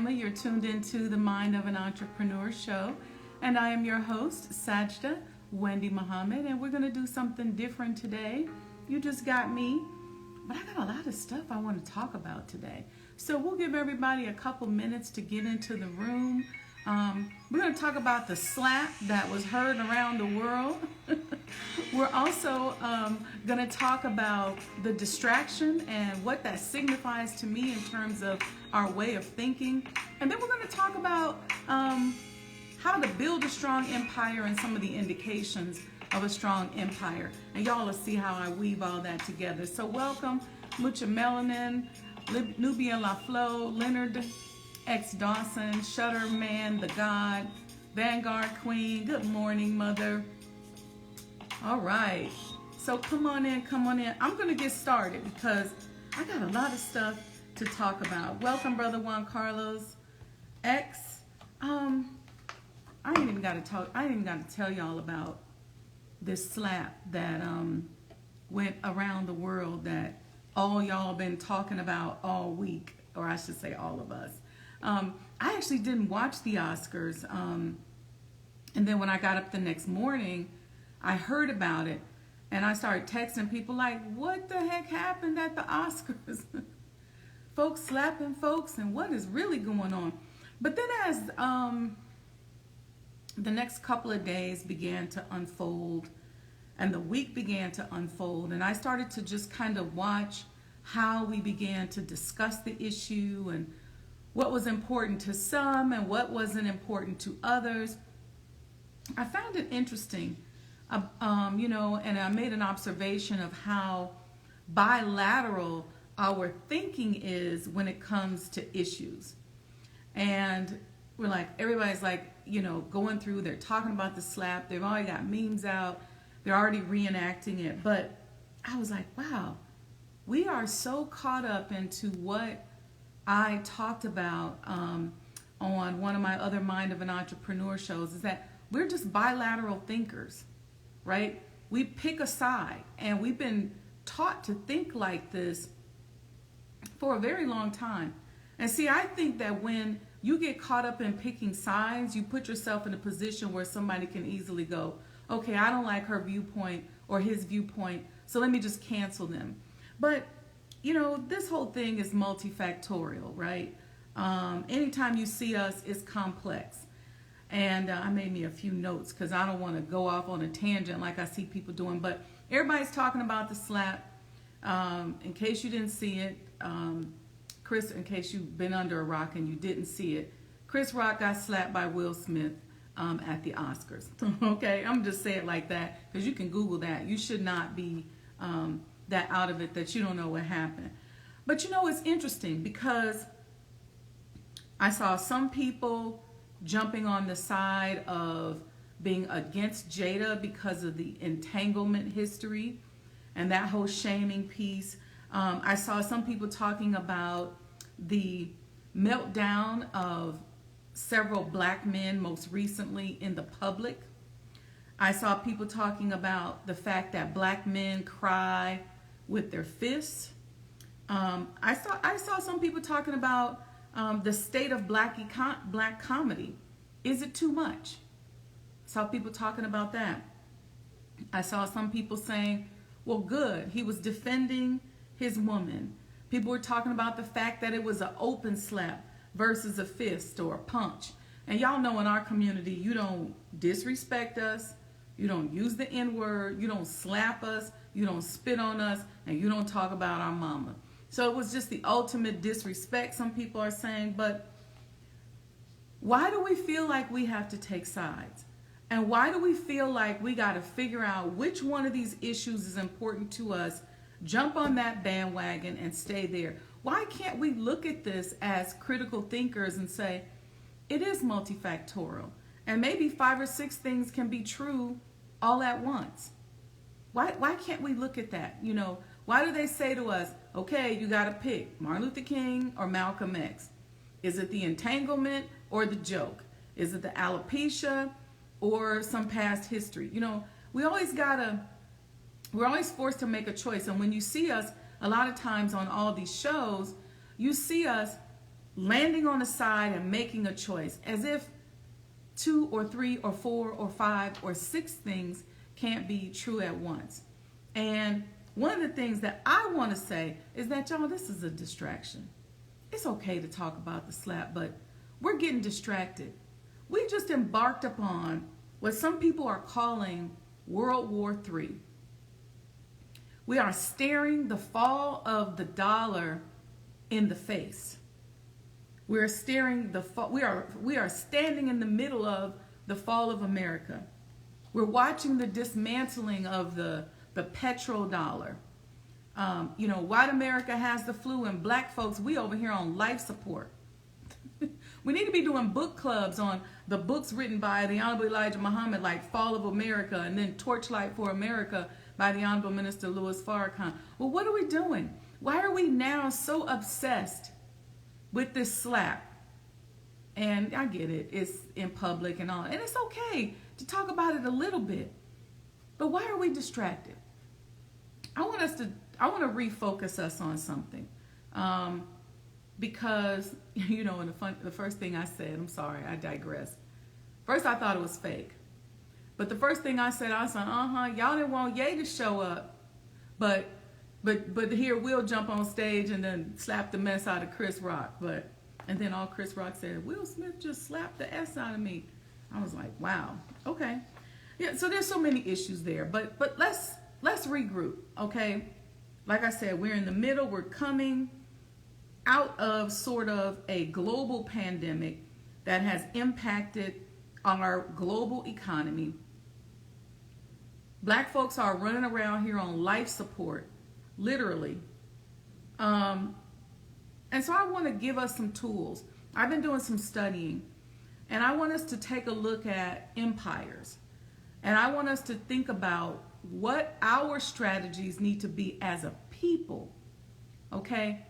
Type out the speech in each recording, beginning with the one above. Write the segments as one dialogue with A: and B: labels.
A: family. You're tuned into the Mind of an Entrepreneur show, and I am your host, Sajdah, Wendy Muhammad, and we're going to do something different today. You just got me, but I got a lot of stuff I want to talk about today. So we'll give everybody a couple minutes to get into the room. We're going to talk about the slap that was heard around the world. We're also going to talk about the distraction and what that signifies to me in terms of our way of thinking. And then we're going to talk about how to build a strong empire and some of the indications of a strong empire. And y'all will see how I weave all that together. So welcome, Mucha Melanin, Nubian LaFlo, Leonard X Dawson, Shutter Man, The God, Vanguard Queen. Good morning, Mother. All right. So come on in, come on in. I'm going to get started because I got a lot of stuff to talk about. Welcome, Brother Juan Carlos X. I ain't even got to tell y'all about this slap that went around the world that all y'all been talking about all week, or I should say all of us. I actually didn't watch the Oscars, and then when I got up the next morning, I heard about it, and I started texting people like, what the heck happened at the Oscars? Folks slapping folks, and what is really going on? But then as the next couple of days began to unfold, and the week began to unfold, and I started to just kind of watch how we began to discuss the issue and what was important to some and what wasn't important to others. I found it interesting, and I made an observation of how bilateral our thinking is when it comes to issues. And we're like, everybody's like, going through, they're talking about the slap, they've already got memes out, they're already reenacting it. But I was like, wow, we are so caught up into what I talked about on one of my other Mind of an Entrepreneur shows, is that we're just bilateral thinkers, right? We pick a side, and we've been taught to think like this for a very long time. And see, I think that when you get caught up in picking sides, you put yourself in a position where somebody can easily go, okay, I don't like her viewpoint or his viewpoint, so let me just cancel them. But this whole thing is multifactorial, right? Anytime you see us, it's complex. And I made me a few notes because I don't want to go off on a tangent like I see people doing. But everybody's talking about the slap. In case you didn't see it, Chris, in case you've been under a rock and you didn't see it, Chris Rock got slapped by Will Smith at the Oscars. Okay, I'm just saying it like that because you can Google that. You should not be that out of it that you don't know what happened. But it's interesting because I saw some people jumping on the side of being against Jada because of the entanglement history and that whole shaming piece. I saw some people talking about the meltdown of several black men most recently in the public. I saw people talking about the fact that black men cry with their fists. I saw some people talking about the state of black comedy. Is it too much? I saw people talking about that. I saw some people saying, well, good, he was defending his woman. People were talking about the fact that it was an open slap versus a fist or a punch. And y'all know in our community, you don't disrespect us, you don't use the N-word, you don't slap us, you don't spit on us, and you don't talk about our mama. So it was just the ultimate disrespect, some people are saying. But why do we feel like we have to take sides? And why do we feel like we got to figure out which one of these issues is important to us, jump on that bandwagon and stay there? Why can't we look at this as critical thinkers and say, it is multifactorial, and maybe 5 or 6 things can be true all at once? Why can't we look at that? Why do they say to us, okay, you got to pick Martin Luther King or Malcolm X? Is it the entanglement or the joke? Is it the alopecia or some past history? We're always forced to make a choice. And when you see us, a lot of times on all these shows, you see us landing on the side and making a choice, as if 2 or 3 or 4 or 5 or 6 things can't be true at once. And one of the things that I want to say is that, y'all, this is a distraction. It's okay to talk about the slap, but we're getting distracted. We just embarked upon what some people are calling World War III. We are staring the fall of the dollar in the face. We are standing in the middle of the fall of America. We're watching the dismantling of the petrodollar. White America has the flu, and black folks, we over here on life support. We need to be doing book clubs on the books written by the Honorable Elijah Muhammad, like Fall of America, and then Torchlight for America by the Honorable Minister Louis Farrakhan. Well, what are we doing? Why are we now so obsessed with this slap? And I get it, it's in public and all, and it's okay to talk about it a little bit. But why are we distracted? I want to refocus us on something. Because, the first thing I said, I'm sorry, I digress. First, I thought it was fake. But the first thing I said, y'all didn't want Ye to show up. But here we'll jump on stage and then slap the mess out of Chris Rock. And then all Chris Rock said, Will Smith just slapped the S out of me. I was like, wow, okay. Yeah, so there's so many issues there. But let's regroup, okay? Like I said, we're in the middle. We're coming out of sort of a global pandemic that has impacted our global economy. Black folks are running around here on life support, literally. And so I want to give us some tools. I've been doing some studying, and I want us to take a look at empires. And I want us to think about what our strategies need to be as a people, okay?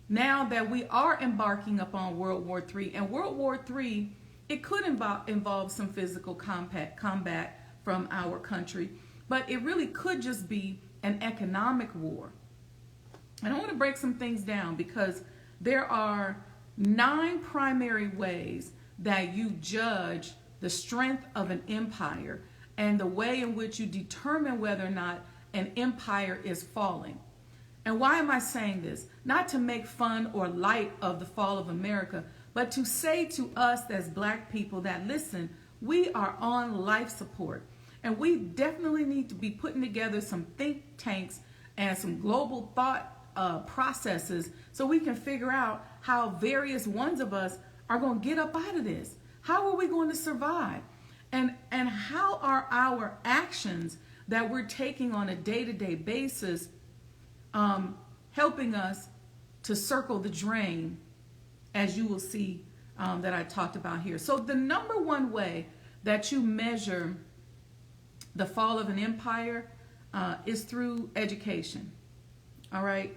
A: Now that we are embarking upon World War III, and World War III, it could involve some physical combat from our country, but it really could just be an economic war. And I want to break some things down because there are 9 primary ways that you judge the strength of an empire and the way in which you determine whether or not an empire is falling. And why am I saying this? Not to make fun or light of the fall of America, but to say to us as black people that, listen, we are on life support. And we definitely need to be putting together some think tanks and some global thought processes so we can figure out how various ones of us are going to get up out of this. How are we going to survive? And how are our actions that we're taking on a day-to-day basis helping us to circle the drain, as you will see that I talked about here. So the number one way that you measure the fall of an empire is through education. All right.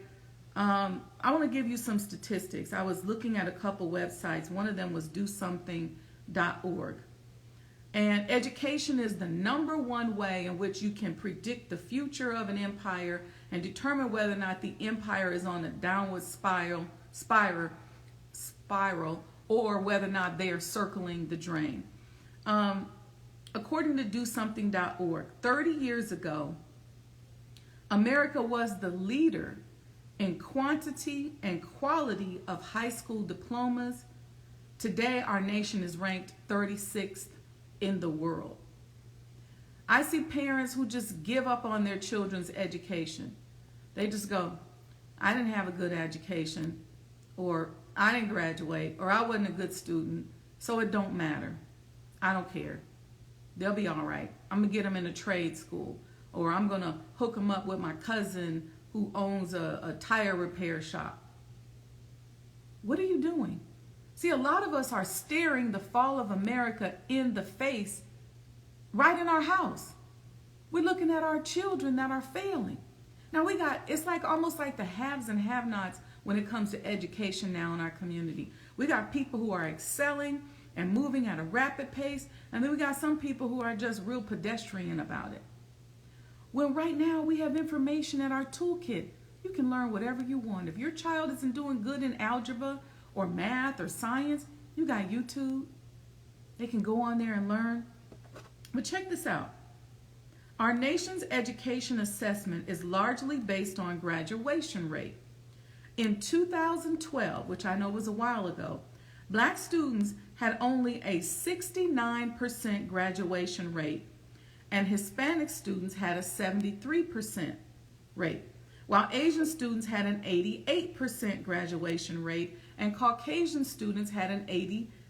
A: I want to give you some statistics. I was looking at a couple websites. One of them was dosomething.org. And education is the number one way in which you can predict the future of an empire and determine whether or not the empire is on a downward spiral or whether or not they are circling the drain. According to dosomething.org, 30 years ago, America was the leader in quantity and quality of high school diplomas. Today, our nation is ranked 36th in the world. I see parents who just give up on their children's education. They just go, I didn't have a good education, or I didn't graduate, or I wasn't a good student, so it don't matter. I don't care. They'll be all right. I'm going to get them in a trade school, or I'm going to hook them up with my cousin who owns a tire repair shop. What are you doing? See, a lot of us are staring the fall of America in the face right in our house. We're looking at our children that are failing. Now it's like almost like the haves and have-nots when it comes to education now in our community. We got people who are excelling and moving at a rapid pace, and then we got some people who are just real pedestrian about it. Well, right now we have information in our toolkit. You can learn whatever you want. If your child isn't doing good in algebra or math or science, you got YouTube. They can go on there and learn. But check this out. Our nation's education assessment is largely based on graduation rate. In 2012, which I know was a while ago, black students had only a 69% graduation rate, and Hispanic students had a 73% rate, while Asian students had an 88% graduation rate, and Caucasian students had an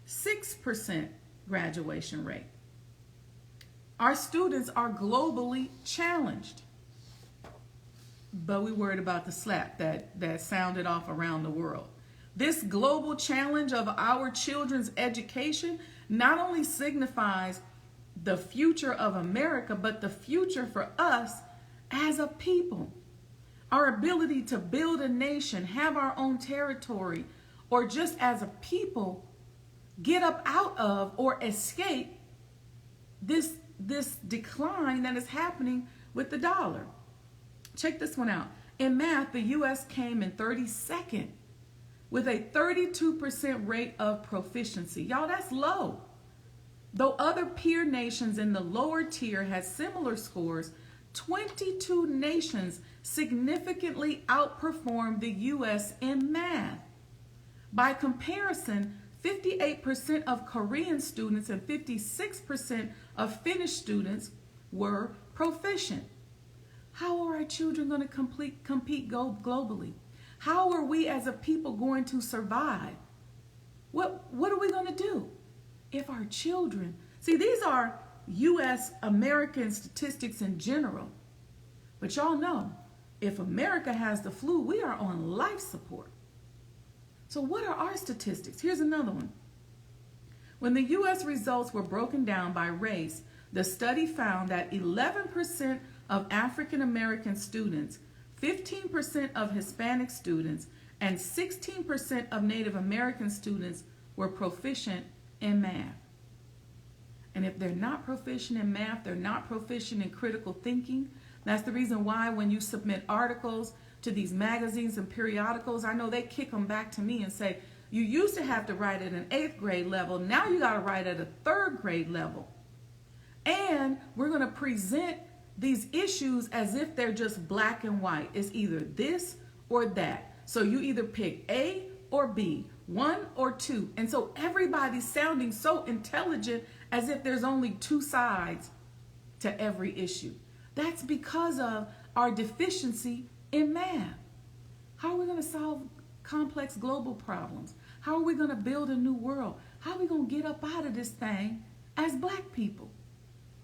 A: 86% graduation rate. Our students are globally challenged, but we worried about the slap that sounded off around the world. This global challenge of our children's education not only signifies the future of America, but the future for us as a people. Our ability to build a nation, have our own territory, or just as a people, get up out of or escape this decline that is happening with the dollar. Check this one out. In math, the U.S. came in 32nd with a 32% rate of proficiency. Y'all, that's low. Though other peer nations in the lower tier had similar scores, 22 nations significantly outperformed the U.S. in math. By comparison, 58% of Korean students and 56% of Finnish students were proficient. How are our children going to compete globally? How are we as a people going to survive? What are we going to do if our children... See, these are U.S. American statistics in general. But y'all know, if America has the flu, we are on life support. So what are our statistics? Here's another one. When the U.S. results were broken down by race, the study found that 11% of African American students, 15% of Hispanic students, and 16% of Native American students were proficient in math. And if they're not proficient in math, they're not proficient in critical thinking. That's the reason why when you submit articles to these magazines and periodicals, I know they kick them back to me and say, you used to have to write at an 8th grade level. Now you got to write at a 3rd grade level. And we're going to present these issues as if they're just black and white. It's either this or that. So you either pick A or B, 1 or 2. And so everybody's sounding so intelligent as if there's only 2 sides to every issue. That's because of our deficiency in math. How are we going to solve complex global problems? How are we going to build a new world? How are we going to get up out of this thing as black people?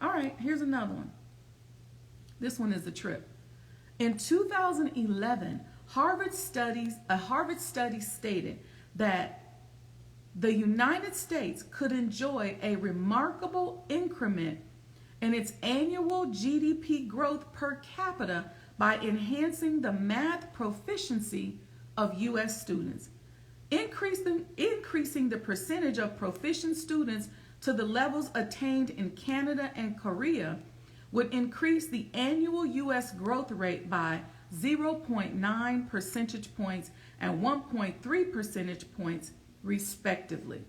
A: All right, here's another one. This one is a trip. In 2011, a Harvard study stated that the United States could enjoy a remarkable increment in its annual GDP growth per capita by enhancing the math proficiency of U.S. students. Increasing the percentage of proficient students to the levels attained in Canada and Korea would increase the annual U.S. growth rate by 0.9 percentage points and 1.3 percentage points, respectively.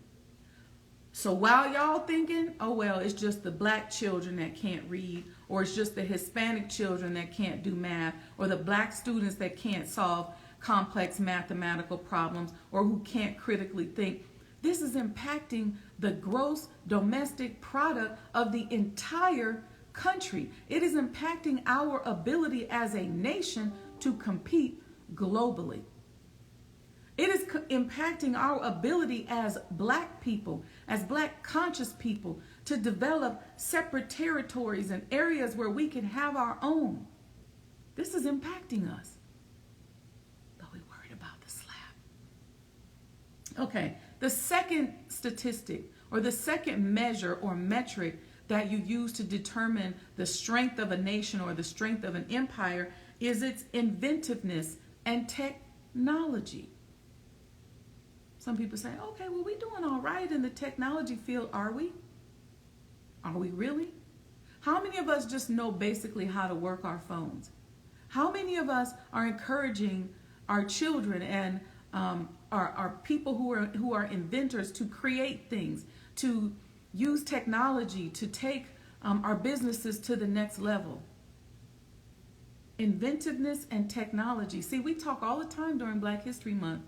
A: So while y'all thinking, oh, well, it's just the black children that can't read, or it's just the Hispanic children that can't do math, or the black students that can't solve complex mathematical problems, or who can't critically think, this is impacting the gross domestic product of the entire country. It is impacting our ability as a nation to compete globally. It is impacting our ability as black people, as black conscious people, to develop separate territories and areas where we can have our own. This is impacting us. But we're worried about the slap. Okay, the second statistic, or the second measure or metric that you use to determine the strength of a nation or the strength of an empire, is its inventiveness and technology. Some people say, okay, well, we're doing all right in the technology field. Are we? Are we really? How many of us just know basically how to work our phones? How many of us are encouraging our children and are people who are inventors to create things, to use technology to take our businesses to the next level. Inventiveness and technology. See, we talk all the time during Black History Month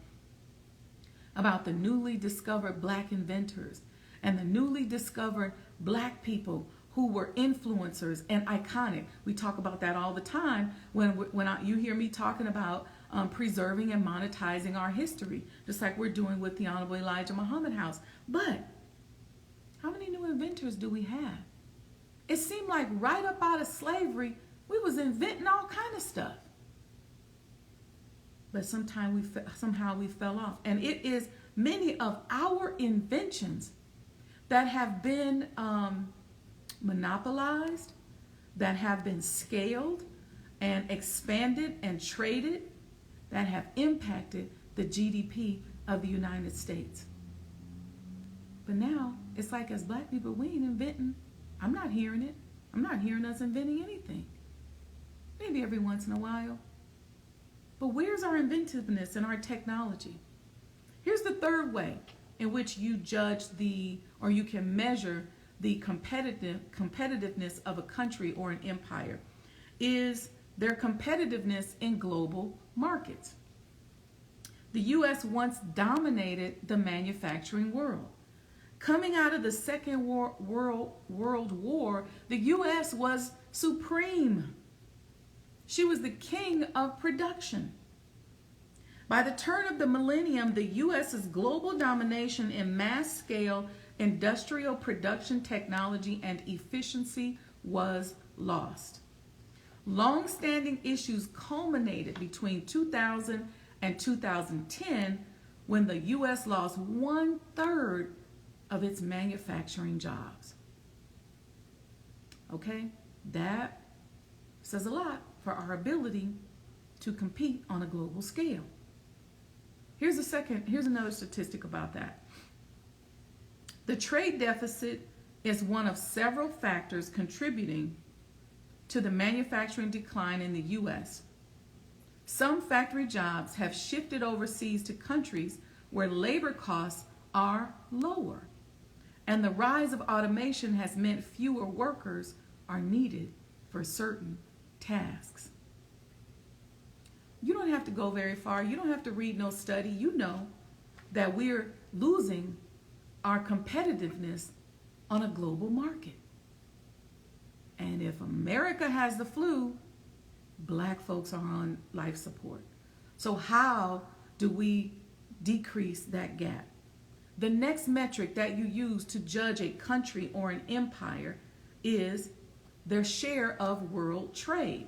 A: about the newly discovered Black inventors and the newly discovered Black people who were influencers and iconic. We talk about that all the time when you hear me talking about preserving and monetizing our history, just like we're doing with the Honorable Elijah Muhammad House. But how many new inventors do we have? It seemed like right up out of slavery, we was inventing all kind of stuff. But somehow we fell off. And it is many of our inventions that have been monopolized, that have been scaled and expanded and traded, that have impacted the GDP of the United States. But now, it's like as Black people, we ain't inventing. I'm not hearing it. I'm not hearing us inventing anything. Maybe every once in a while. But where's our inventiveness and our technology? Here's the third way in which you judge or you can measure the competitiveness of a country or an empire, is their competitiveness in global markets. The U.S. once dominated the manufacturing world. Coming out of the Second World War, the U.S. was supreme. She was the king of production. By the turn of the millennium, the U.S.'s global domination in mass-scale industrial production technology and efficiency was lost. Long-standing issues culminated between 2000 and 2010 when the U.S. lost 1/3 of its manufacturing jobs. Okay, that says a lot for our ability to compete on a global scale. Here's another statistic about that. The trade deficit is one of several factors contributing to the manufacturing decline in the U.S. Some factory jobs have shifted overseas to countries where labor costs are lower, and the rise of automation has meant fewer workers are needed for certain tasks. You don't have to go very far. You don't have to read no study. You know that we're losing our competitiveness on a global market. And if America has the flu, Black folks are on life support. So how do we decrease that gap? The next metric that you use to judge a country or an empire is their share of world trade.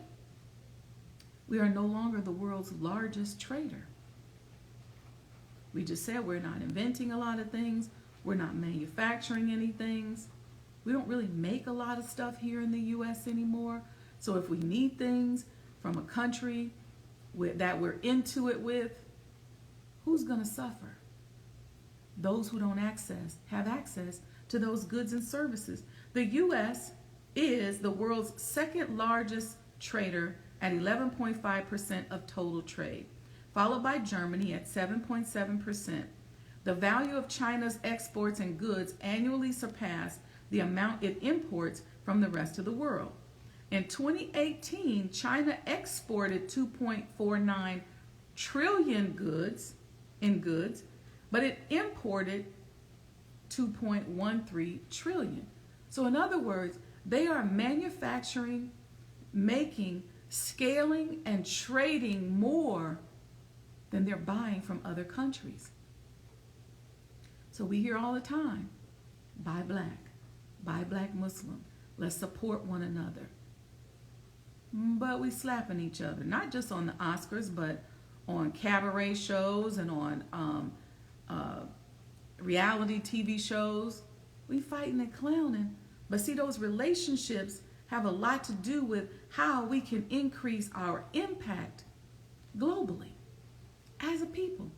A: We are no longer the world's largest trader. We just said we're not inventing a lot of things. We're not manufacturing any things. We don't really make a lot of stuff here in the U.S. anymore. So if we need things from a country that we're into it with, who's going to suffer? Those who don't have access to those goods and services. The U.S. is the world's second largest trader at 11.5% of total trade, followed by Germany at 7.7%. The value of China's exports and goods annually surpass the amount it imports from the rest of the world. In 2018, China exported 2.49 trillion in goods, but it imported 2.13 trillion. So in other words, they are manufacturing, making, scaling, and trading more than they're buying from other countries. So we hear all the time, buy Black Muslim, let's support one another. But we slapping each other, not just on the Oscars, but on cabaret shows and on reality TV shows. We fighting and clowning. But see, those relationships have a lot to do with how we can increase our impact globally as a people.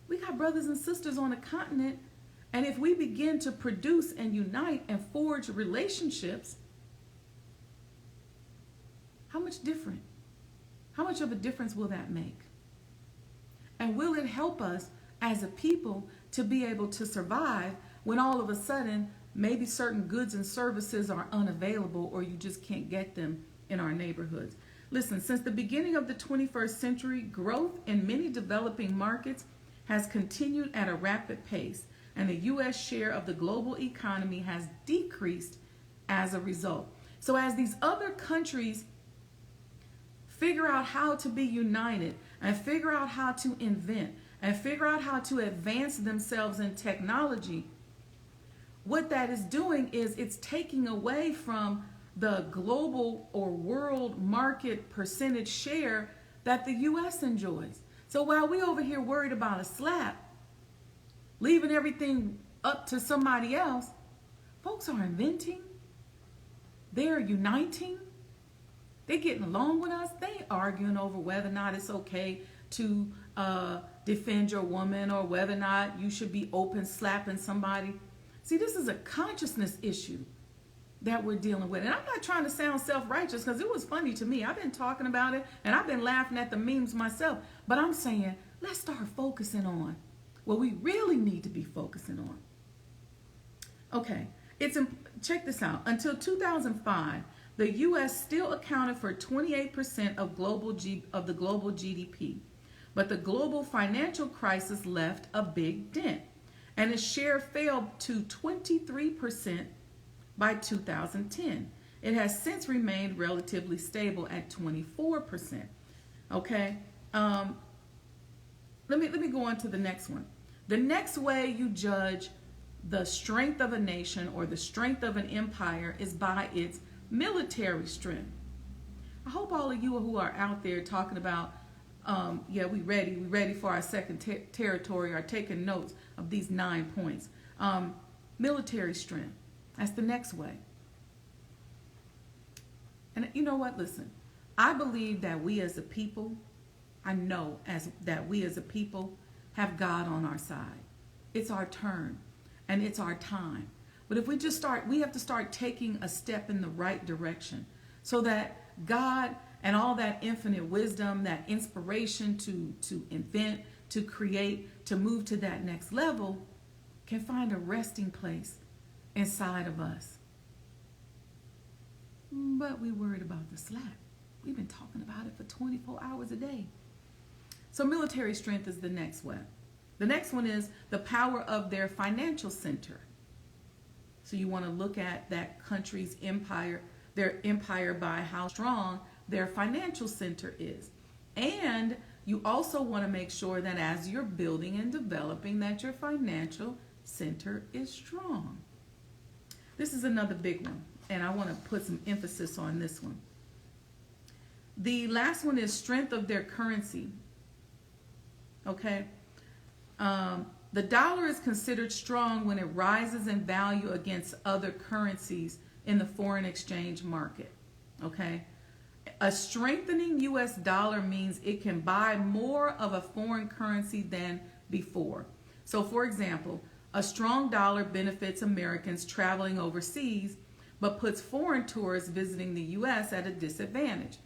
A: We got brothers and sisters on the continent, and if we begin to produce and unite and forge relationships, how much of a difference will that make? And will it help us as a people to be able to survive when all of a sudden maybe certain goods and services are unavailable or you just can't get them in our neighborhoods. Listen, since the beginning of the 21st century, growth in many developing markets has continued at a rapid pace, and the U.S. share of the global economy has decreased as a result. So as these other countries figure out how to be united and figure out how to invent and figure out how to advance themselves in technology, what that is doing is it's taking away from the global or world market percentage share that the U.S. enjoys. So while we over here worried about a slap, leaving everything up to somebody else, folks are inventing, they're uniting, they're getting along with us, they arguing over whether or not it's okay to defend your woman or whether or not you should be open slapping somebody. See, this is a consciousness issue that we're dealing with. And I'm not trying to sound self-righteous because it was funny to me. I've been talking about it and I've been laughing at the memes myself. But I'm saying, let's start focusing on what we really need to be focusing on. Okay, check this out. Until 2005, the U.S. still accounted for 28% of the global GDP. But the global financial crisis left a big dent, and its share fell to 23% by 2010. It has since remained relatively stable at 24%. Okay, let me go on to the next one. The next way you judge the strength of a nation or the strength of an empire is by its military strength. I hope all of you who are out there talking about, yeah, we ready for our second territory are taking notes of these 9 points. Military strength. That's the next way. And you know what? Listen, I believe that we as a people, I know that we as a people have God on our side. It's our turn and it's our time. But if we have to start taking a step in the right direction so that God and all that infinite wisdom, that inspiration to invent, to create, to move to that next level can find a resting place inside of us. But we worried about the slap. We've been talking about it for 24 hours a day. So military strength is the next one. The next one is the power of their financial center. So you want to look at that country's empire, their empire by how strong their financial center is. And you also want to make sure that as you're building and developing that your financial center is strong. This is another big one, and I want to put some emphasis on this one. The last one is strength of their currency. Okay? The dollar is considered strong when it rises in value against other currencies in the foreign exchange market. Okay? A strengthening U.S. dollar means it can buy more of a foreign currency than before. So, for example, a strong dollar benefits Americans traveling overseas, but puts foreign tourists visiting the U.S. at a disadvantage.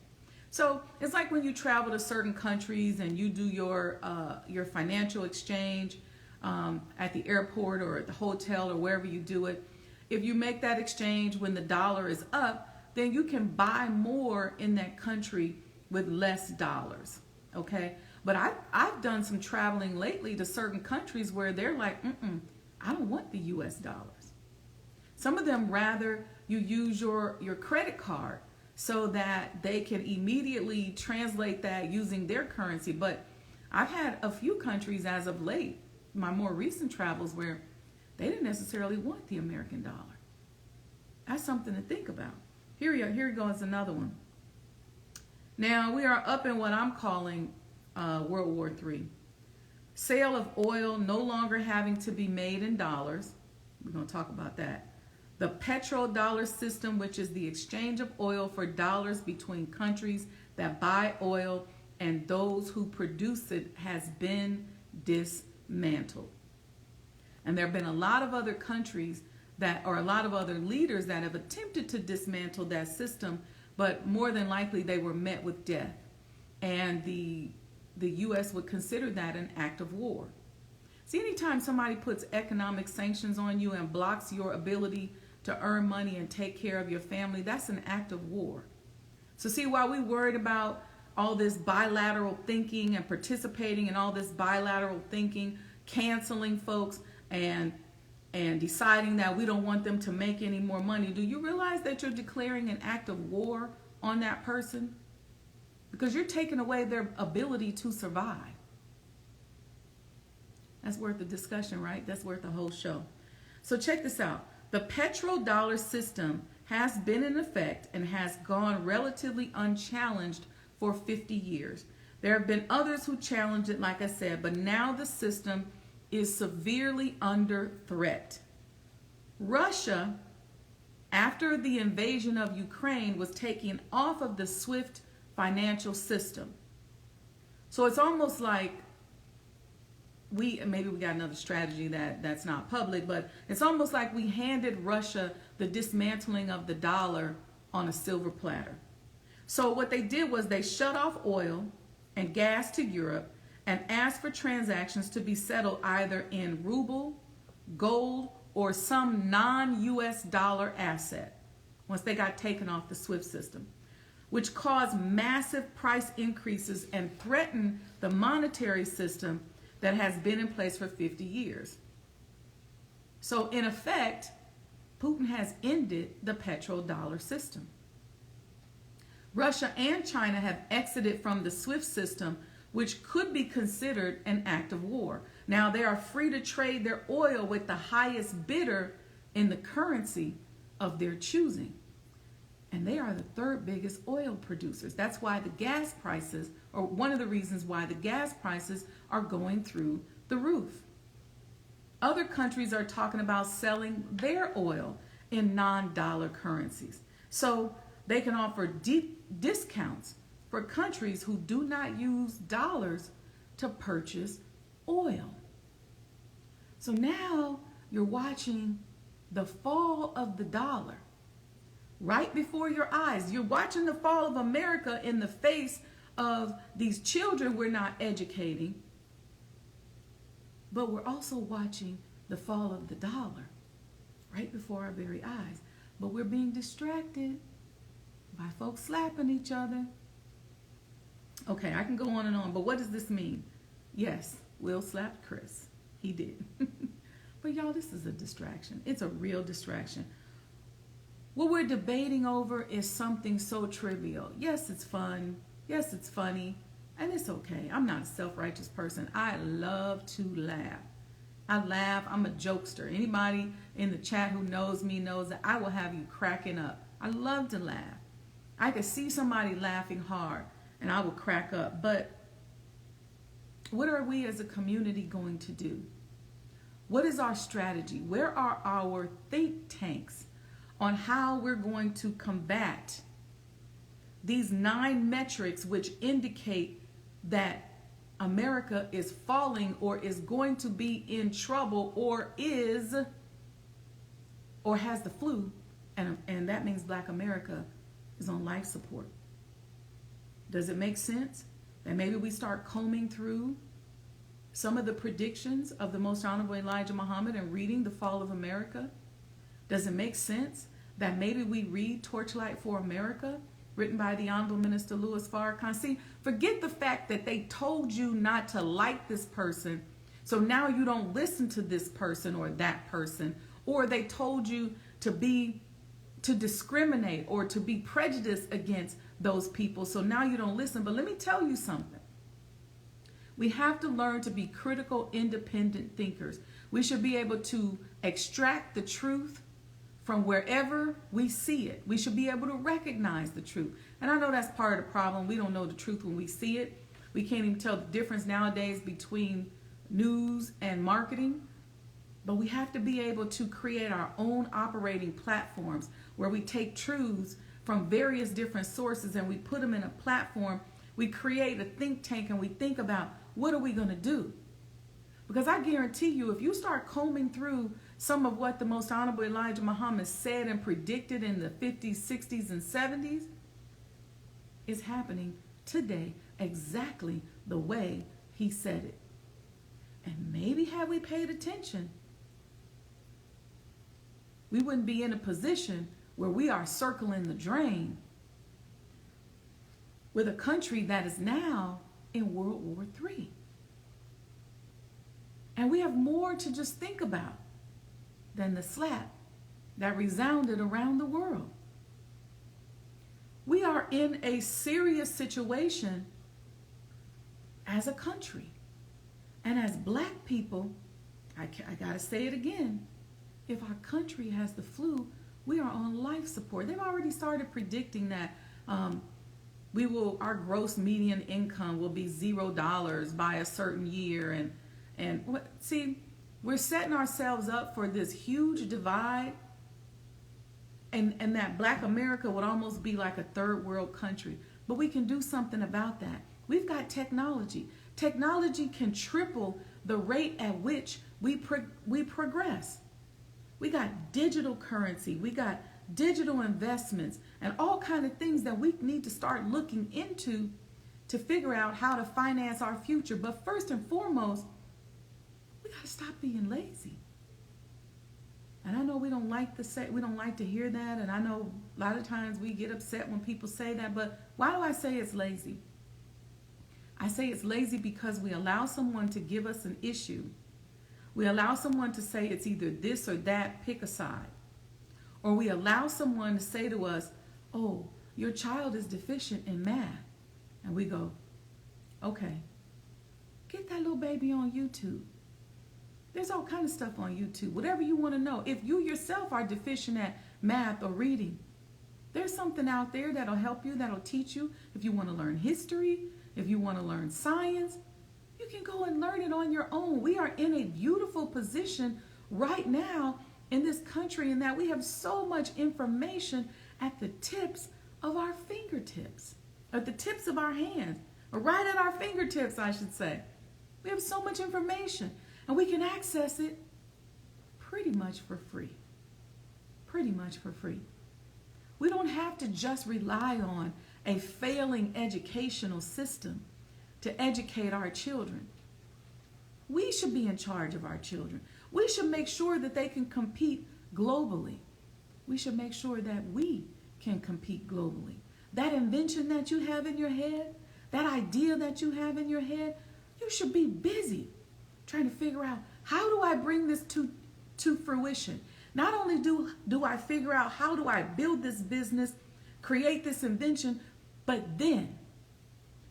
A: So it's like when you travel to certain countries and you do your financial exchange at the airport or at the hotel or wherever you do it. If you make that exchange when the dollar is up, then you can buy more in that country with less dollars. Okay? But I've done some traveling lately to certain countries where they're like, I don't want the U.S. dollars. Some of them rather you use your credit card so that they can immediately translate that using their currency. But I've had a few countries as of late, my more recent travels, where they didn't necessarily want the American dollar. That's something to think about. Here goes another one. Now we are up in what I'm calling World War III. Sale of oil no longer having to be made in dollars. We're going to talk about that. The petrodollar system, which is the exchange of oil for dollars between countries that buy oil and those who produce it, has been dismantled. And there have been a lot of other countries or a lot of other leaders that have attempted to dismantle that system, but more than likely they were met with death. And the U.S. would consider that an act of war. See, anytime somebody puts economic sanctions on you and blocks your ability to earn money and take care of your family, that's an act of war. So see, while we worried about all this bilateral thinking and participating in all this bilateral thinking, canceling folks and deciding that we don't want them to make any more money, do you realize that you're declaring an act of war on that person? Because you're taking away their ability to survive. That's worth a discussion, right? That's worth a whole show. So check this out. The petrodollar system has been in effect and has gone relatively unchallenged for 50 years. There have been others who challenged it, like I said, but now the system is severely under threat. Russia, after the invasion of Ukraine, was taken off of the SWIFT financial system. So it's almost like maybe we got another strategy that's not public, but it's almost like we handed Russia the dismantling of the dollar on a silver platter. So what they did was they shut off oil and gas to Europe and asked for transactions to be settled either in ruble, gold, or some non-US dollar asset once they got taken off the SWIFT system, which caused massive price increases and threatened the monetary system that has been in place for 50 years. So in effect, Putin has ended the petrodollar system. Russia and China have exited from the SWIFT system, which could be considered an act of war. Now they are free to trade their oil with the highest bidder in the currency of their choosing. And they are the third biggest oil producers. That's why the gas prices, or one of the reasons why the gas prices are going through the roof. Other countries are talking about selling their oil in non-dollar currencies. So they can offer deep discounts for countries who do not use dollars to purchase oil. So now you're watching the fall of the dollar right before your eyes. You're watching the fall of America in the face of these children we're not educating, but we're also watching the fall of the dollar right before our very eyes. But we're being distracted by folks slapping each other. Okay, I can go on and on, but what does this mean? Yes, Will slapped Chris. He did. But y'all, this is a distraction. It's a real distraction. What we're debating over is something so trivial. Yes, it's fun. Yes, it's funny. And it's okay. I'm not a self-righteous person. I love to laugh. I laugh. I'm a jokester. Anybody in the chat who knows me knows that I will have you cracking up. I love to laugh. I could see somebody laughing hard and I will crack up. But what are we as a community going to do? What is our strategy? Where are our think tanks on how we're going to combat these 9 metrics which indicate that America is falling or is going to be in trouble or has the flu, and that means Black America is on life support? Does it make sense that maybe we start combing through some of the predictions of the Most Honorable Elijah Muhammad and reading The Fall of America? Does it make sense that maybe we read Torchlight for America, written by the Honorable Minister Louis Farrakhan? See, forget the fact that they told you not to like this person, so now you don't listen to this person or that person, or they told you to discriminate or to be prejudiced against those people, so now you don't listen. But let me tell you something. We have to learn to be critical, independent thinkers. We should be able to extract the truth from wherever we see it. We should be able to recognize the truth. And I know that's part of the problem. We don't know the truth when we see it. We can't even tell the difference nowadays between news and marketing. But we have to be able to create our own operating platforms where we take truths from various different sources and we put them in a platform. We create a think tank and we think about, what are we going to do? Because I guarantee you, if you start combing through some of what the Most Honorable Elijah Muhammad said and predicted in the 50s, 60s, and 70s, it's happening today exactly the way he said it. And maybe had we paid attention, we wouldn't be in a position where we are circling the drain with a country that is now in World War III. And we have more to just think about than the slap that resounded around the world. We are in a serious situation as a country. And as black people, I gotta say it again, if our country has the flu, we are on life support. They've already started predicting that our gross median income will be $0 by a certain year. See, we're setting ourselves up for this huge divide, and that black America would almost be like a third world country. But we can do something about that. We've got technology. Technology can triple the rate at which we progress. We got digital currency. We got digital investments and all kind of things that we need to start looking into to figure out how to finance our future. But first and foremost, we got to stop being lazy. And I know we don't like to hear that, and I know a lot of times we get upset when people say that, but why do I say it's lazy? I say it's lazy because we allow someone to give us an issue. We allow someone to say it's either this or that, pick a side. Or we allow someone to say to us, oh, your child is deficient in math. And we go, okay, get that little baby on YouTube. There's all kind of stuff on YouTube, whatever you want to know. If you yourself are deficient at math or reading, there's something out there that'll help you, that'll teach you. If you want to learn history, if you want to learn science, you can go and learn it on your own. We are in a beautiful position right now in this country in that we have so much information at the tips of our fingertips, at the tips of our hands, or right at our fingertips, I should say. We have so much information, and we can access it pretty much for free. Pretty much for free. We don't have to just rely on a failing educational system to educate our children. We should be in charge of our children. We should make sure that they can compete globally. We should make sure that we can compete globally. That invention that you have in your head, that idea that you have in your head, you should be busy trying to figure out, how do I bring this to fruition? Not only do I figure out how do I build this business, create this invention, but then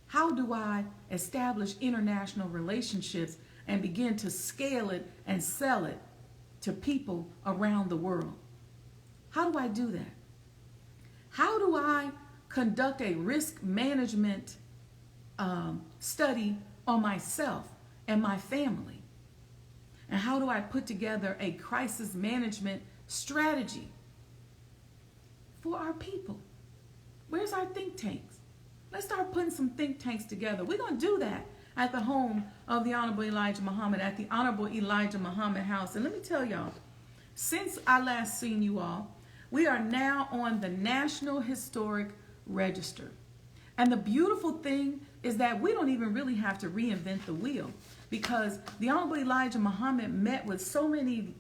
A: how do I establish international relationships and begin to scale it and sell it to people around the world? How do I do that? How do I conduct a risk management study on myself and my family? And how do I put together a crisis management strategy for our people? Where's our think tanks? Let's start putting some think tanks together. We're going to do that at the home of the Honorable Elijah Muhammad, at the Honorable Elijah Muhammad House. And let me tell y'all, since I last seen you all, we are now on the National Historic Register. And the beautiful thing is that we don't even really have to reinvent the wheel, because the Honorable Elijah Muhammad met with so many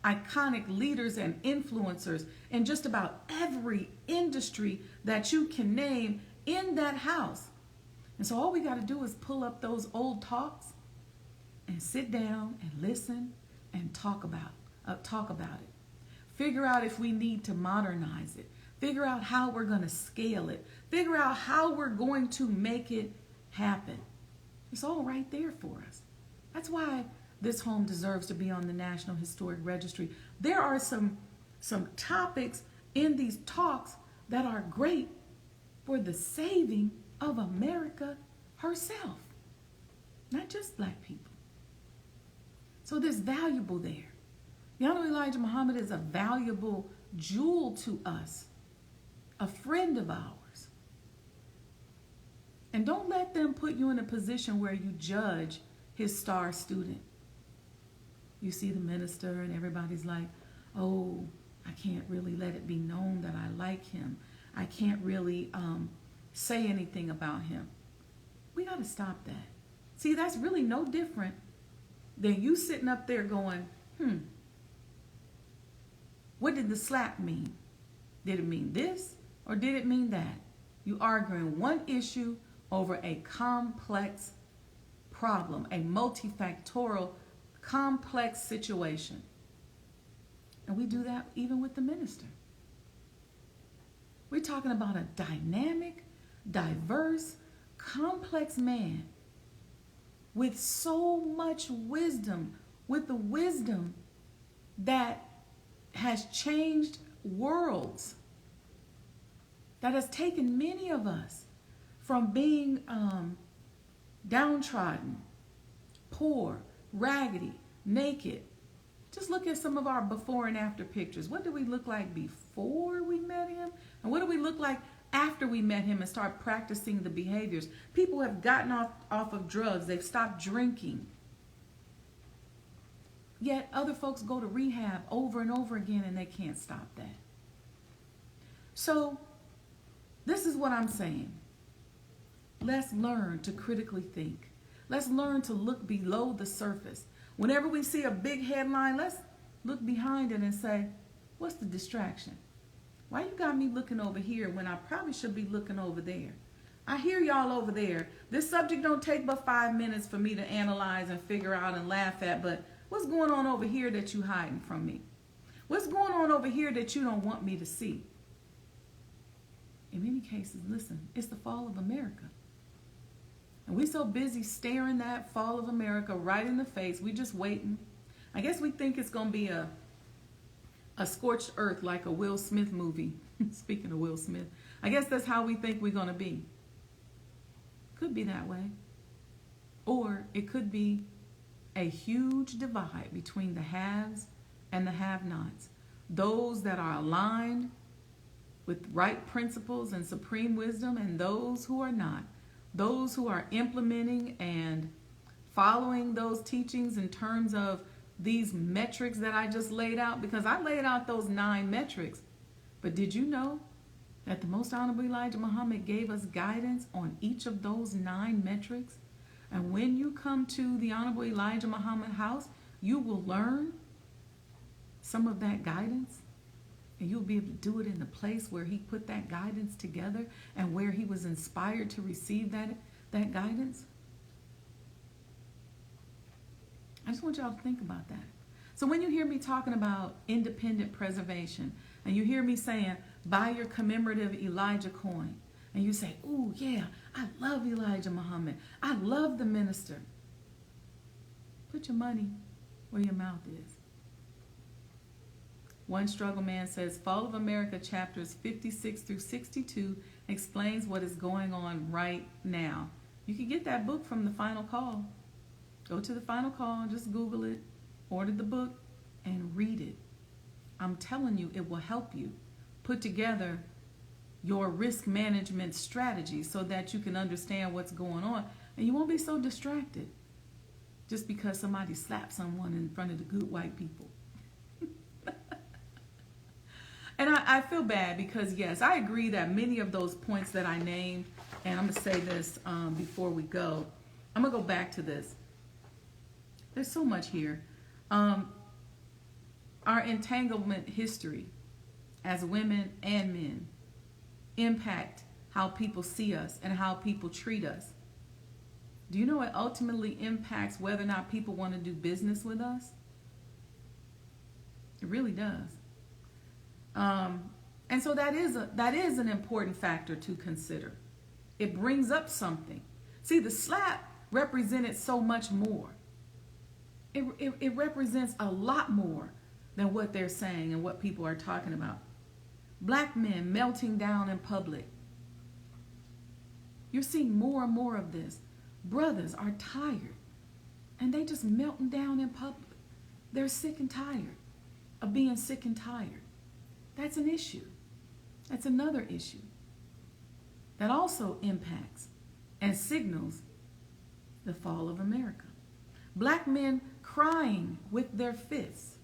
A: iconic leaders and influencers in just about every industry that you can name in that house. And so all we got to do is pull up those old talks and sit down and listen and talk about it. Figure out if we need to modernize it. Figure out how we're going to scale it. Figure out how we're going to make it happen. It's all right there for us. That's why this home deserves to be on the National Historic Registry. There are some topics in these talks that are great for the saving of America herself, not just black people. So there's valuable there. The Honorable Elijah Muhammad is a valuable jewel to us, a friend of ours. And don't let them put you in a position where you judge his star student. You see the minister and everybody's like, oh, I can't really let it be known that I like him. I can't really say anything about him. We got to stop that. See, that's really no different then you sitting up there going, what did the slap mean? Did it mean this or did it mean that? You arguing one issue over a complex problem, a multifactorial, complex situation. And we do that even with the minister. We're talking about a dynamic, diverse, complex man with so much wisdom, with the wisdom that has changed worlds, that has taken many of us from being downtrodden, poor, raggedy, naked. Just look at some of our before and after pictures. What did we look like before we met him? And what do we look like after we met him and start practicing the behaviors? People have gotten off of drugs. They've stopped drinking. Yet other folks go to rehab over and over again and they can't stop that. So this is what I'm saying. Let's learn to critically think. Let's learn to look below the surface. Whenever we see a big headline, let's look behind it and say, what's the distraction? Why you got me looking over here when I probably should be looking over there? I hear y'all over there. This subject don't take but 5 minutes for me to analyze and figure out and laugh at, but what's going on over here that you hiding from me? What's going on over here that you don't want me to see? In many cases, listen, it's the fall of America. And we're so busy staring that fall of America right in the face. We just waiting. I guess we think it's going to be a scorched earth like a Will Smith movie. Speaking of Will Smith, I guess that's how we think we're going to be. Could be that way. Or it could be a huge divide between the haves and the have-nots. Those that are aligned with right principles and supreme wisdom, and those who are not. Those who are implementing and following those teachings in terms of these metrics that I just laid out, because I laid out those 9 metrics. But did you know that the Most Honorable Elijah Muhammad gave us guidance on each of those 9 metrics? And when you come to the Honorable Elijah Muhammad house, you will learn some of that guidance. And you'll be able to do it in the place where he put that guidance together and where he was inspired to receive that guidance. I just want y'all to think about that. So when you hear me talking about independent preservation, and you hear me saying, buy your commemorative Elijah coin, and you say, ooh, yeah, I love Elijah Muhammad. I love the minister. Put your money where your mouth is. One Struggle Man says, Fall of America chapters 56 through 62 explains what is going on right now. You can get that book from the Final Call. Go to the Final Call, just Google it, order the book, and read it. I'm telling you, it will help you put together your risk management strategy so that you can understand what's going on, and you won't be so distracted just because somebody slapped someone in front of the good white people. And I feel bad because, yes, I agree that many of those points that I named, and I'm going to say this before we go. I'm going to go back to this. There's so much here. Our entanglement history as women and men impact how people see us and how people treat us. Do you know it ultimately impacts whether or not people want to do business with us? It really does. And so that is an important factor to consider. It brings up something. See, the slap represented so much more. It represents a lot more than what they're saying and what people are talking about. Black men melting down in public. You're seeing more and more of this. Brothers are tired and they just melting down in public. They're sick and tired of being sick and tired. That's an issue. That's another issue that also impacts and signals the fall of America. Black men crying with their fists.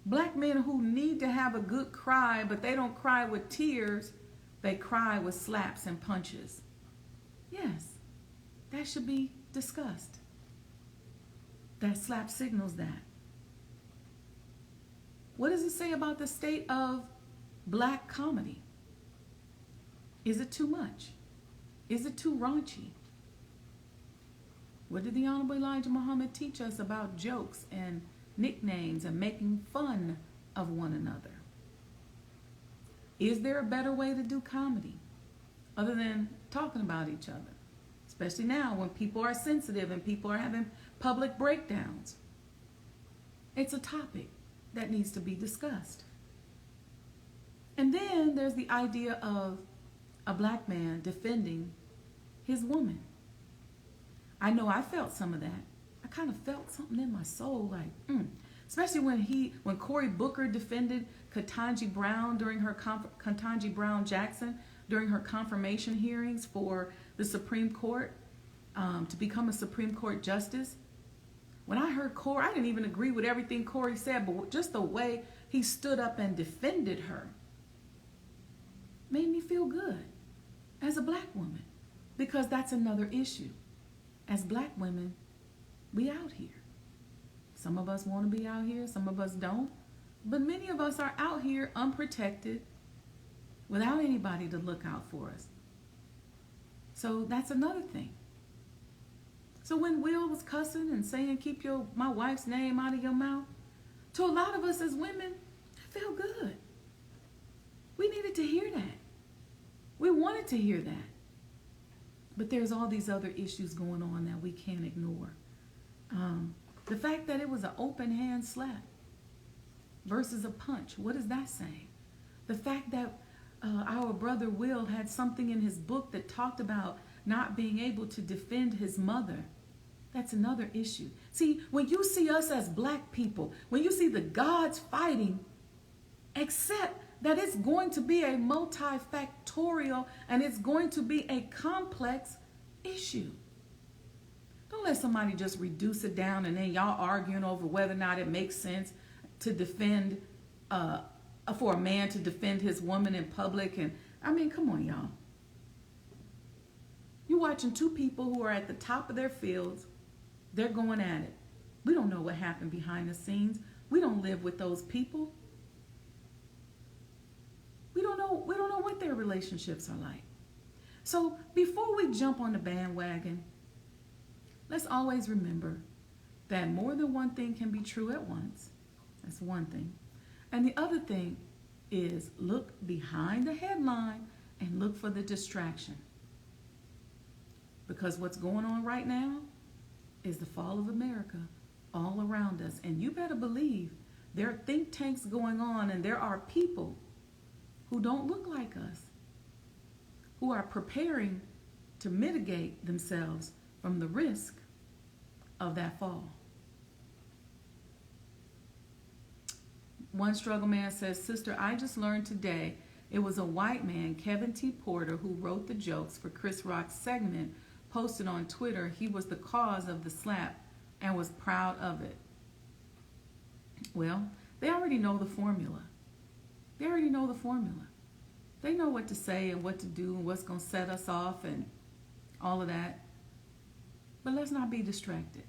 A: Black men who need to have a good cry, but they don't cry with tears. They cry with slaps and punches. Yes, that should be discussed. that slap signals that. What does it say about the state of black comedy? Is it too much? Is it too raunchy? What did the Honorable Elijah Muhammad teach us about jokes and nicknames and making fun of one another? Is there a better way to do comedy other than talking about each other? Especially now when people are sensitive and people are having public breakdowns. It's a topic that needs to be discussed. And then there's the idea of a black man defending his woman. I know I felt some of that. I kind of felt something in my soul, like, especially when Cory Booker defended Ketanji Brown during her Ketanji Brown Jackson during her confirmation hearings for the Supreme Court to become a Supreme Court justice. When I heard Cory, I didn't even agree with everything Cory said, but just the way he stood up and defended her made me feel good as a black woman, because that's another issue. As black women, we out here. Some of us want to be out here, some of us don't, but many of us are out here unprotected without anybody to look out for us. So that's another thing. So when Will was cussing and saying, keep my wife's name out of your mouth, to a lot of us as women, it felt good. We needed to hear that. We wanted to hear that. But there's all these other issues going on that we can't ignore. The fact that it was an open hand slap versus a punch, what is that saying? The fact that our brother Will had something in his book that talked about not being able to defend his mother, that's another issue. See, when you see us as black people, when you see the gods fighting, accept that it's going to be a multifactorial and it's going to be a complex issue. Don't let somebody just reduce it down and then y'all arguing over whether or not it makes sense to defend, for a man to defend his woman in public. And I mean, come on, y'all. You're watching two people who are at the top of their fields. They're going at it. We don't know what happened behind the scenes. We don't live with those people. We don't know what their relationships are like. So before we jump on the bandwagon, let's always remember that more than one thing can be true at once. That's one thing. And the other thing is look behind the headline and look for the distraction. Because what's going on right now is the fall of America all around us. And you better believe there are think tanks going on, and there are people who don't look like us, who are preparing to mitigate themselves from the risk of that fall. One struggle man says, "Sister, I just learned today it was a white man, Kevin T. Porter, who wrote the jokes for Chris Rock's segment, posted on Twitter. He was the cause of the slap and was proud of it." Well, they already know the formula. They already know the formula. They know what to say and what to do and what's going to set us off and all of that. But let's not be distracted.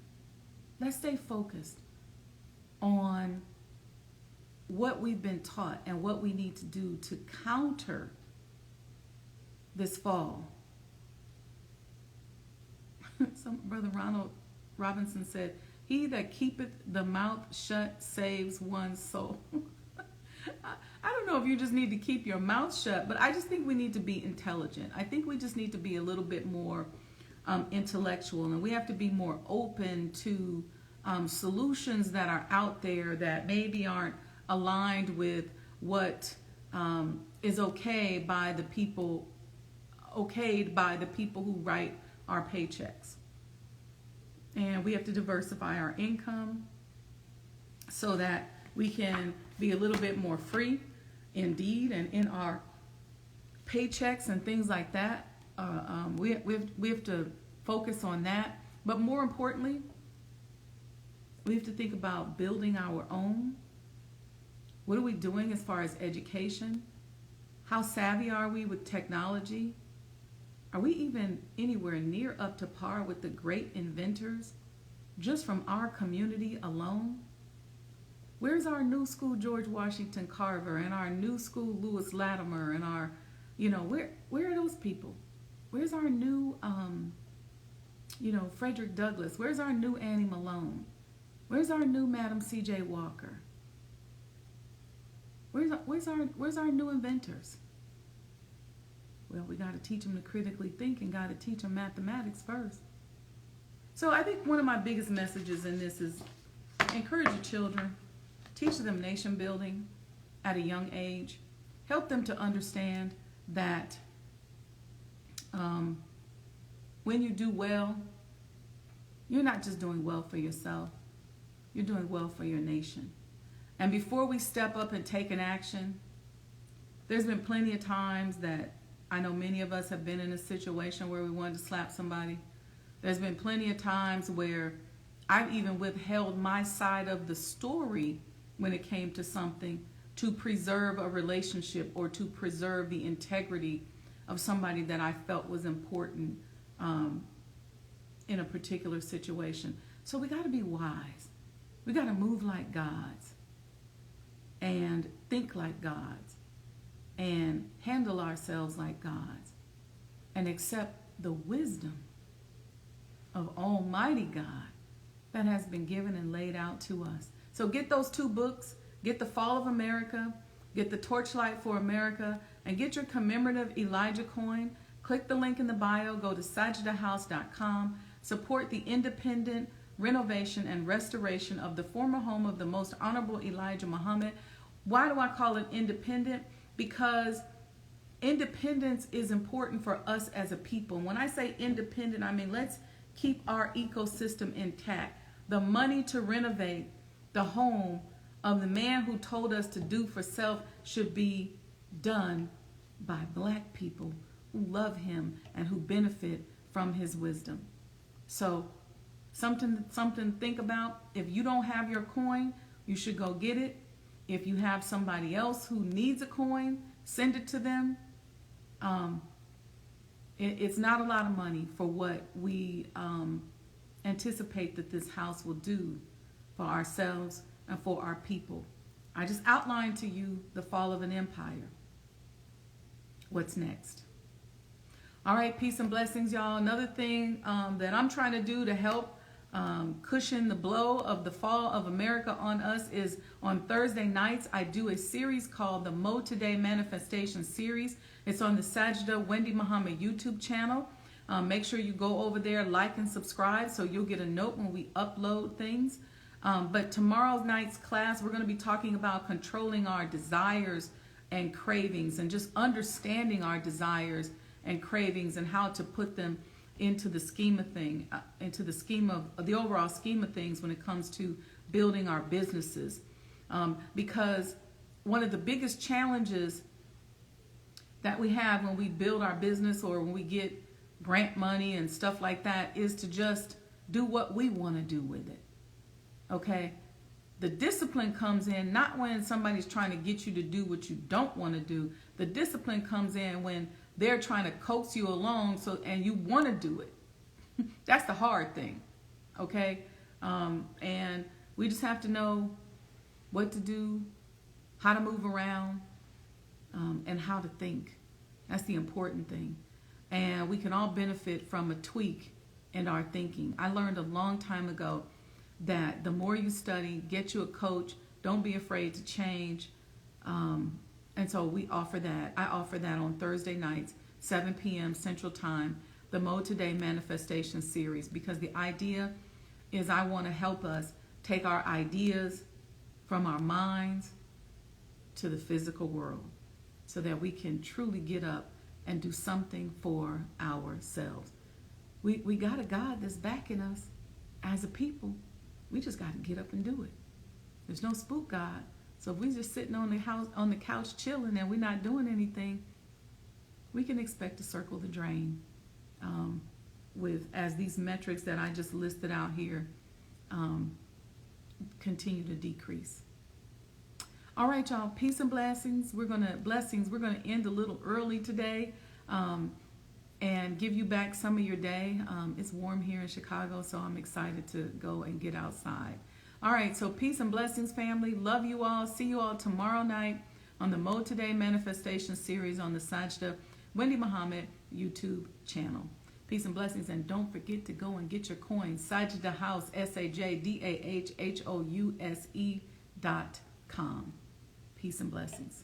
A: Let's stay focused on what we've been taught and what we need to do to counter this fall. Some Brother Ronald Robinson said, "He that keepeth the mouth shut saves one's soul." I don't know if you just need to keep your mouth shut, but I just think we need to be intelligent. I think we just need to be a little bit more intellectual, and we have to be more open to solutions that are out there that maybe aren't aligned with what is okayed by the people who write our paychecks. And we have to diversify our income so that we can be a little bit more free indeed, and in our paychecks and things like that. We have to focus on that. But more importantly, we have to think about building our own. What are we doing as far as education? How savvy are we with technology? Are we even anywhere near up to par with the great inventors just from our community alone. Where's our new school George Washington Carver and our new school Lewis Latimer and our, where are those people? Where's our new, Frederick Douglass? Where's our new Annie Malone? Where's our new Madam C.J. Walker? Where's our new inventors? Well, we got to teach them to critically think and got to teach them mathematics first. So I think one of my biggest messages in this is encourage your children, teach them nation building at a young age, help them to understand that when you do well, you're not just doing well for yourself, you're doing well for your nation. And before we step up and take an action, there's been plenty of times that I know many of us have been in a situation where we wanted to slap somebody. There's been plenty of times where I've even withheld my side of the story when it came to something to preserve a relationship or to preserve the integrity of somebody that I felt was important in a particular situation. So we got to be wise. We got to move like gods and think like gods and handle ourselves like gods and accept the wisdom of Almighty God that has been given and laid out to us. So get those 2 books, get The Fall of America, get The Torchlight for America, and get your commemorative Elijah coin. Click the link in the bio, go to sajdahhouse.com, support the independent renovation and restoration of the former home of the Most Honorable Elijah Muhammad. Why do I call it independent? Because independence is important for us as a people. When I say independent, I mean let's keep our ecosystem intact. The money to renovate the home of the man who told us to do for self should be done by Black people who love him and who benefit from his wisdom. So something to think about. If you don't have your coin, you should go get it. If you have somebody else who needs a coin, send it to them. It's not a lot of money for what we anticipate that this house will do for ourselves and for our people. I just outlined to you the fall of an empire. What's next? All right, peace and blessings, y'all. Another thing that I'm trying to do to help cushion the blow of the fall of America on us is on Thursday nights, I do a series called the Mo Today Manifestation Series. It's on the Sajdah Wendy Muhammad YouTube channel. Make sure you go over there, like and subscribe so you'll get a note when we upload things. But tomorrow night's class, we're going to be talking about controlling our desires and cravings and just understanding our desires and cravings and how to put them into the scheme of things, into the scheme of the overall scheme of things when it comes to building our businesses. Because one of the biggest challenges that we have when we build our business or when we get grant money and stuff like that is to just do what we want to do with it. Okay? The discipline comes in not when somebody's trying to get you to do what you don't want to do. The discipline comes in when they're trying to coax you along and you want to do it. That's the hard thing. Okay? And we just have to know what to do, how to move around, and how to think. That's the important thing. And we can all benefit from a tweak in our thinking. I learned a long time ago that the more you study, get you a coach, don't be afraid to change. And so we offer that. I offer that on Thursday nights, 7 p.m. Central Time, the Mo Today Manifestation Series, because the idea is I want to help us take our ideas from our minds to the physical world so that we can truly get up and do something for ourselves. We got a God that's backing us as a people. We just got to get up and do it. There's no spook God. So if we're just sitting on the couch chilling and we're not doing anything, we can expect to circle the drain as these metrics that I just listed out here continue to decrease. All right, y'all. Peace and blessings. We're gonna end a little early today. and give you back some of your day. It's warm here in Chicago, so I'm excited to go and get outside. All right, so peace and blessings, family. Love you all. See you all tomorrow night on the Mode Today Manifestation Series on the Sajdah Wendy Muhammad YouTube channel. Peace and blessings, and don't forget to go and get your coins. Sajdah House, SajdahHouse.com. Peace and blessings.